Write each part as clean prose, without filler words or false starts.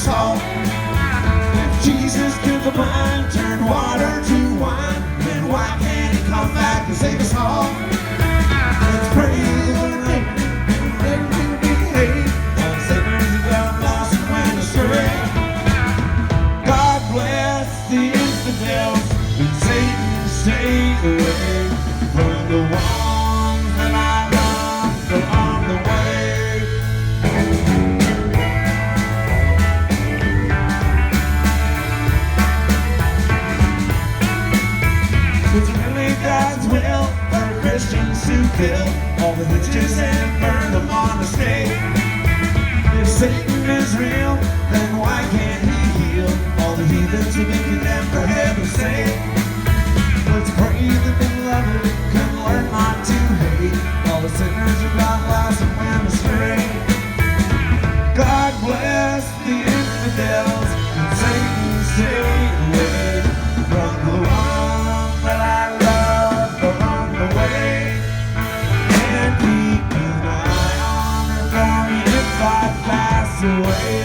salt. If Jesus could the blind turn water to wine, then why can't he come back to save us all? Let's praise the rain and let me behave. All sinners who got lost and went astray. God bless the infidels, and Satan stay away from the ones that I love along the way. It's really God's will for Christians to kill all the witches and burn them on the stake. If Satan is real, then why can't he heal all the heathens who be condemned for heaven's sake? Let's pray that the beloved can learn not to hate all the sinners who got lost and went astray. God bless the infidels and Satan stay away from the one that I love along the way. And keep an eye on her for me if I pass away.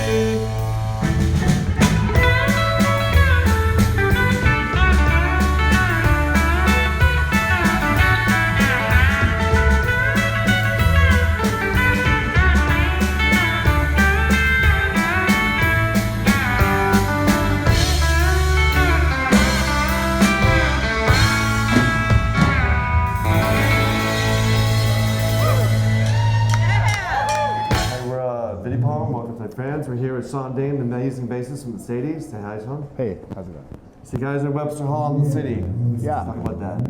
Fans, we're here with Sean Dane, the amazing bassist from the Sadies. Say hi, Sean. Hey, how's it going? So you guys are in Webster Hall in the city. Yeah. Talk about that.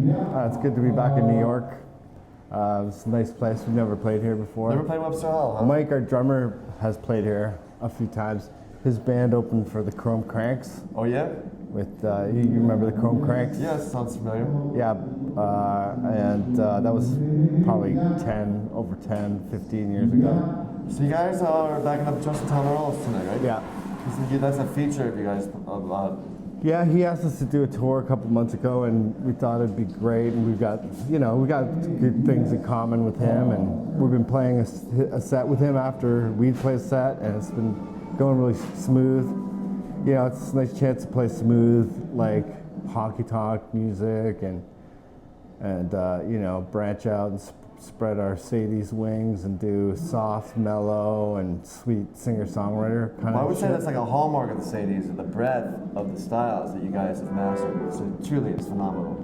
It's good to be back in New York. It's a nice place. We've never played here before. Never played Webster Hall, huh? Mike, our drummer, has played here a few times. His band opened for the Chrome Cranks. Oh, yeah? With, you remember the Chrome Cranks? Yes, sounds familiar. Yeah, and that was probably 15 years ago. So you guys are backing up Justin Tyler Earls tonight, right? Yeah. That's a feature of you guys. Yeah, he asked us to do a tour a couple months ago, and we thought it'd be great. And we got good things in common with him, and we've been playing a set with him after we'd play a set, and it's been going really smooth. You know, it's a nice chance to play smooth, like honky tonk music, and you know, branch out and spread our Sadie's wings and do soft, mellow, and sweet singer-songwriter kind of I would say shit. that's like a hallmark of the Sadies, and the breadth of the styles that you guys have mastered. So truly, it's phenomenal.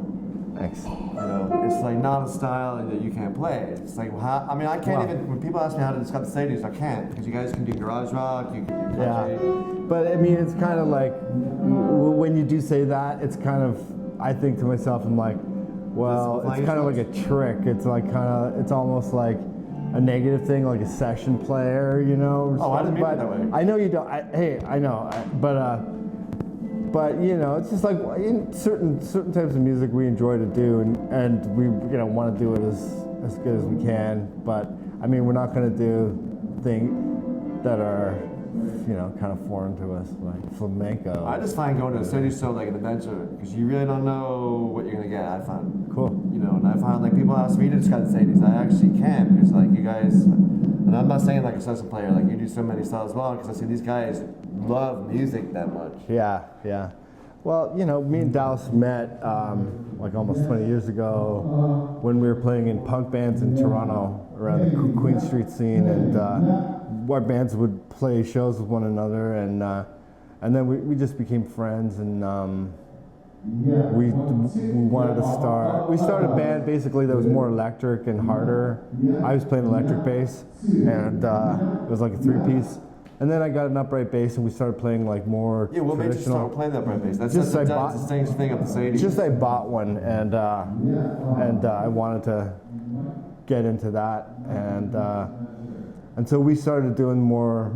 Thanks. You know, it's like not a style that you can't play. It's like, I mean, I can't even, when people ask me how to describe the Sadies, I can't, because you guys can do garage rock, you can do country. Yeah, but I mean, it's kind of like, when you do say that, it's kind of, I think to myself, I'm like, well, it's kind of like a trick. It's like it's almost like a negative thing, like a session player, you know? Oh, I didn't mean it that way. I know you don't, I know, but you know, it's just like in certain types of music we enjoy to do, and we want to do it as good as we can. But I mean, we're not going to do things that are kind of foreign to us, like flamenco. I just find going to a Sadie show like an adventure, because you really don't know what you're going to get. I find cool. You know, and I find like people ask me to describe the Sadies, I actually can, because like you guys, and I'm not saying like a session player, like you do so many styles well, because I see these guys love music that much. Yeah. Well, you know, me and Dallas met like almost 20 years ago when we were playing in punk bands in Toronto around the Queen Street scene, and our bands would play shows with one another, and then we just became friends, and we wanted to start. We started a band basically that was more electric and harder. I was playing electric bass, and it was like a three-piece. And then I got an upright bass, and we started playing like more Yeah, what made you traditional. start playing that upright bass? That's Just such I bought- a distinct thing of the Sadies. Just I bought one, and I wanted to get into that, and so we started doing more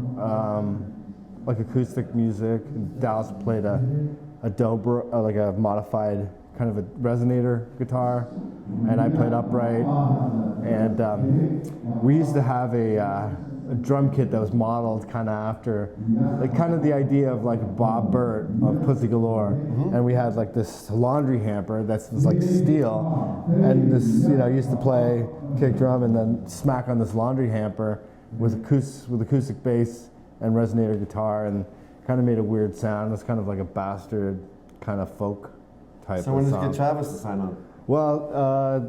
like acoustic music. Dallas played a dobro, like a modified kind of a resonator guitar, and I played upright. And we used to have a drum kit that was modeled kind of after, like kind of the idea of like Bob Burt of Pussy Galore. And we had like this laundry hamper that was like steel, and this, used to play kick drum and then smack on this laundry hamper with acoustic bass and resonator guitar, and kind of made a weird sound. It was kind of like a bastard kind of folk type So when of did you song. get Travis to sign on? Well,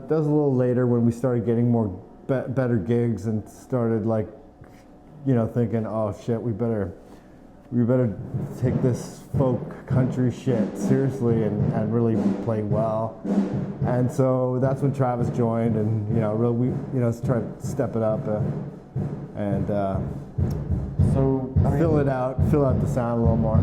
that was a little later when we started getting more better gigs and started like, thinking, oh shit, we better take this folk country shit seriously and really play well. And so that's when Travis joined, and really we tried to step it up and So I mean, fill out the sound a little more.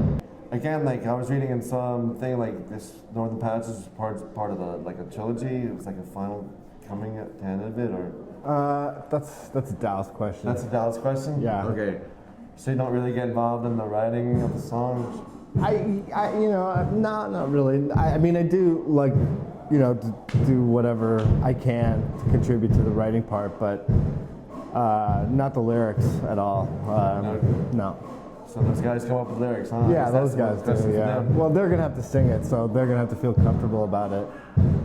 again, like I was reading in something like this Northern Passage is part of the like a trilogy. It was like a final coming at the end of it, or That's a Dallas question. that's a Dallas question. Yeah. Okay. So you don't really get involved in the writing of the songs. Not really. I mean, I do like, to do whatever I can to contribute to the writing part, but not the lyrics at all. No. So those guys come up with lyrics, huh? Yeah, That's those guys the most do. question Yeah. for them. Well, they're gonna have to sing it, so they're gonna have to feel comfortable about it.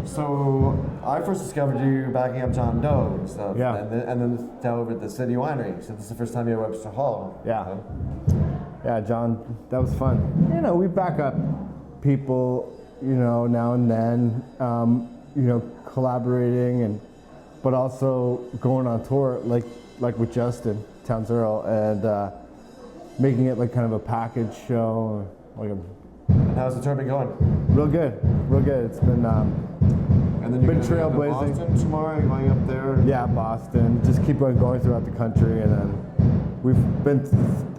So I first discovered you backing up John Doe and stuff. Yeah. And then down over at the City Winery. So this is the first time you're at Webster Hall. Yeah. Yeah, John, that was fun. We back up people, now and then, collaborating but also going on tour, like with Justin Towns Earl, and making it like kind of a package show, like a And how's the tour been going? real good. It's been And then you're Been gonna be up in trailblazing. Boston tomorrow. You're going up there. yeah, Boston. Just keep on going throughout the country, and then we've been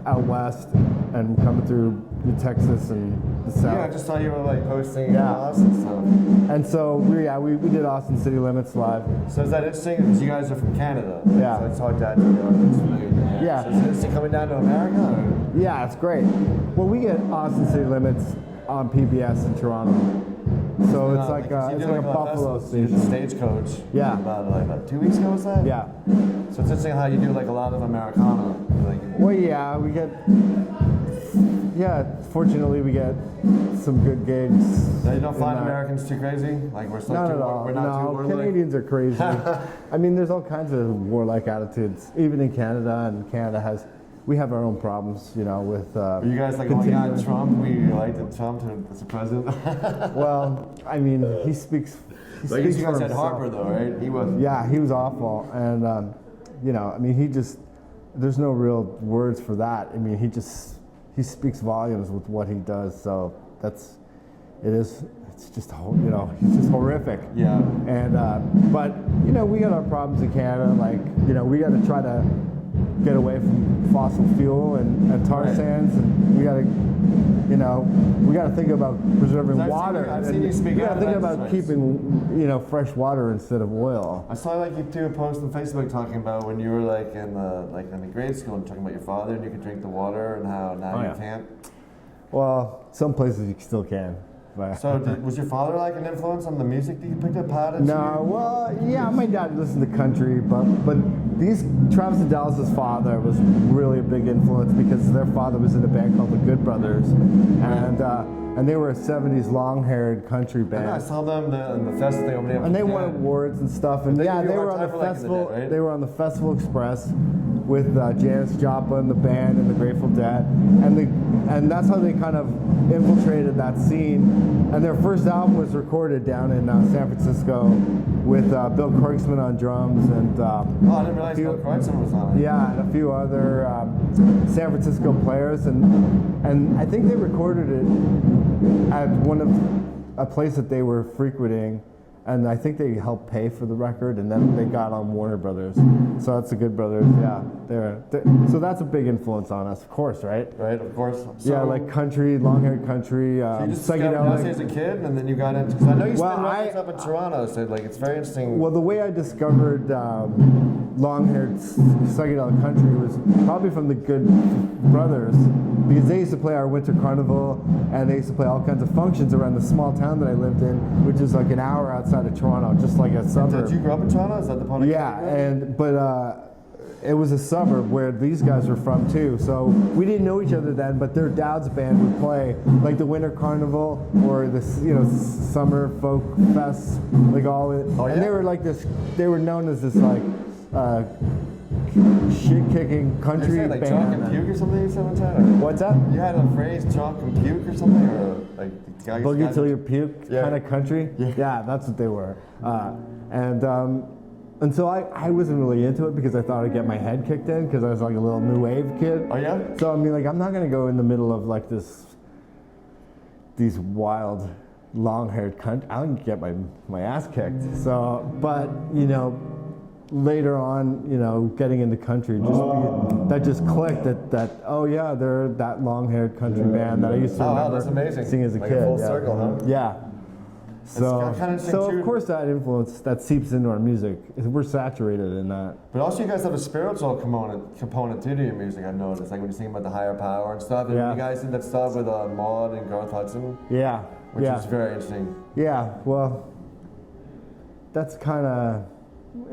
out west and coming through Texas and the south. Yeah, I just saw you were like posting Yeah. Austin stuff. And so we did Austin City Limits live. So is that interesting? Because you guys are from Canada. Yeah. So I talked to you. Yeah. So is it interesting coming down to America? Or? Yeah, it's great. Well, we get Austin City Limits on PBS in Toronto, so it's like you it's did like a lot of Buffalo festivals. You did station. Stagecoach. Yeah. About 2 weeks ago, was that? Yeah. So it's interesting how you do like a lot of Americana. Like, Well, yeah, we get. Yeah, fortunately, we get some good gigs. now you don't in find that. Americans too crazy? Like we're Not too, at all. We're not too No, warlike? Canadians are crazy. I mean, there's all kinds of warlike attitudes, even in Canada, and Canada has. We have our own problems, with. Are you guys like going on continuing- Trump? We elected Trump as a president. Well, I mean, he speaks. He I guess speaks you for guys had himself. Harper though, right? He was. Yeah, he was awful, and I mean, he just. There's no real words for that. I mean, he speaks volumes with what he does. So it's just he's just horrific. Yeah. And but we got our problems in Canada. Like we got to try to get away from fossil fuel and tar Right. sands, and we got to think about preserving I've seen water. you- I've and seen you speak we got out to think about about this, right? keeping fresh water instead of oil. I saw like you do a post on Facebook talking about when you were like in the grade school and talking about your father and you could drink the water and how now Oh, you yeah. can't. Well, some places you still can. But So was your father like an influence on the music that you picked up? How did no, well, yeah, my dad listened to country, but these Travis and Dallas's father was really a big influence because their father was in a band called the Good Brothers, and they were a '70s long-haired country I know, I band. saw them in the fest they opened up. And they with won Dad. awards and stuff, and They yeah, give you they a were hard on time the for liking festival. the Dead, right? They were on the Festival Express with Janis Joplin, the band, and the Grateful Dead, and that's how they kind of infiltrated that scene. And their first album was recorded down in San Francisco with Bill Kreutzmann on drums and Oh, I didn't realize Bill Kreutzmann was on it. yeah, and a few other San Francisco players, and I think they recorded it at a place that they were frequenting, and I think they helped pay for the record, and then they got on Warner Brothers. So that's the Good Brothers, yeah. So that's a big influence on us, of course, right? Right, of course. So, Yeah, like country, long-haired country, so you just discovered Dusty as a kid, and then you got into. Because I know you Well, spent records up in Toronto, so like it's very interesting. Well, the way I discovered long-haired psychedelic country was probably from the Good Brothers, because they used to play our winter carnival, and they used to play all kinds of functions around the small town that I lived in, which is like an hour outside of Toronto, just like a suburb. Did you grow up in Toronto? Is that the Pontiac? Yeah, but it was a suburb where these guys were from too. So we didn't know each other then, but their dad's band would play like the Winter Carnival or the Summer Folk Fest, like all it. Oh, And yeah? they were like this. They were known as this like shit-kicking Did you country say like chalk band. and puke or something you said one time? What's that? You had a phrase chalk and puke or something? Or like guys, Boogie till you puke Yeah. kind of country. Yeah. That's what they were. And so I wasn't really into it because I thought I'd get my head kicked in because I was like a little new wave kid. Oh yeah? So I mean, like, I'm not gonna go in the middle of like these wild, long-haired cunt. I'll get my ass kicked. So, but you know, later on, you know, getting into country, that just clicked. That oh yeah, they're that long-haired country band that I used to Oh, wow, remember that's amazing. seeing as a Like a kid. full yeah. circle, huh? Yeah. So, kind of so too. of course that influence that seeps into our music. We're saturated in that. But also, you guys have a spiritual component too to your music. I've noticed, like when you sing about the higher power and stuff. And Yeah. you guys did that stuff with Maud and Garth Hudson, Yeah. which yeah. is very interesting. Yeah. Well, that's kind of,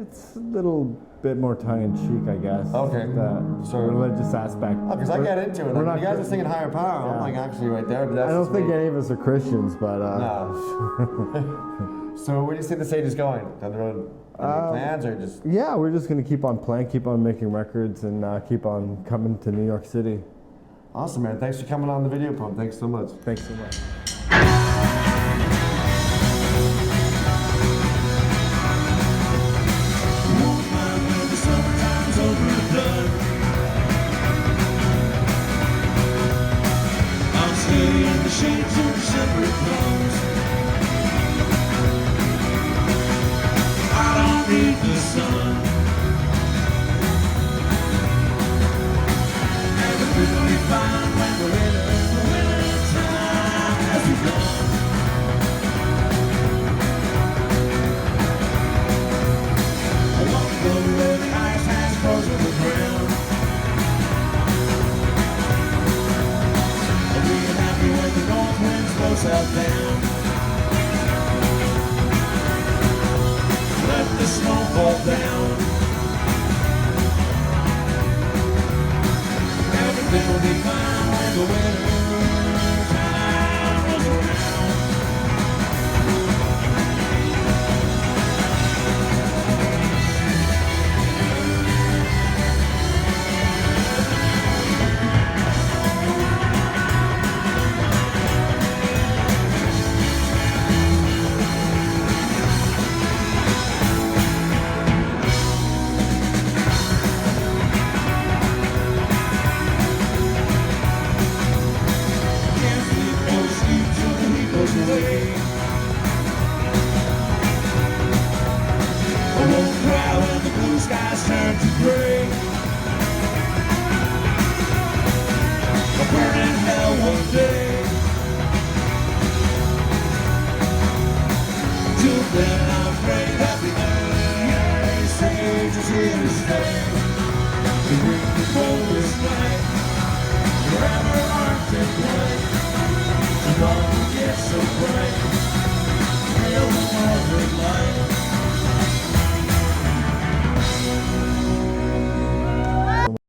it's a little bit more tongue-in-cheek, I guess. Okay. The So- religious aspect. Oh, because I get into it. we're Like, not when you guys cr- are singing higher power. I'm Yeah. like actually right there. But that's I don't just think me. any of us are Christians, but No. So where do you see the stage is going down the road? Any plans or just? yeah, we're just gonna keep on playing, keep on making records, and keep on coming to New York City. Awesome, man. Thanks for coming on the Video Pump. Thanks so much. Thanks so much. Won't mind when the summertime's over and done. I'll stay in the shade till December comes. I don't need the sun. Everything will be fine when the winter time has begun. I want to go where the ice has frozen the ground. I'll be happy when the north winds blow south down. Let the snow fall down. Everything will be fine when the winter time rolls around. Can't sleep no sleep till the heat goes away. I won't cry when the blue skies turn to gray. I'll burn in hell one day. Till then I'm afraid that the ice age is here to stay. To bring the coldest night, forever Arctic light. Tomorrow gets so bright, feel the northern light.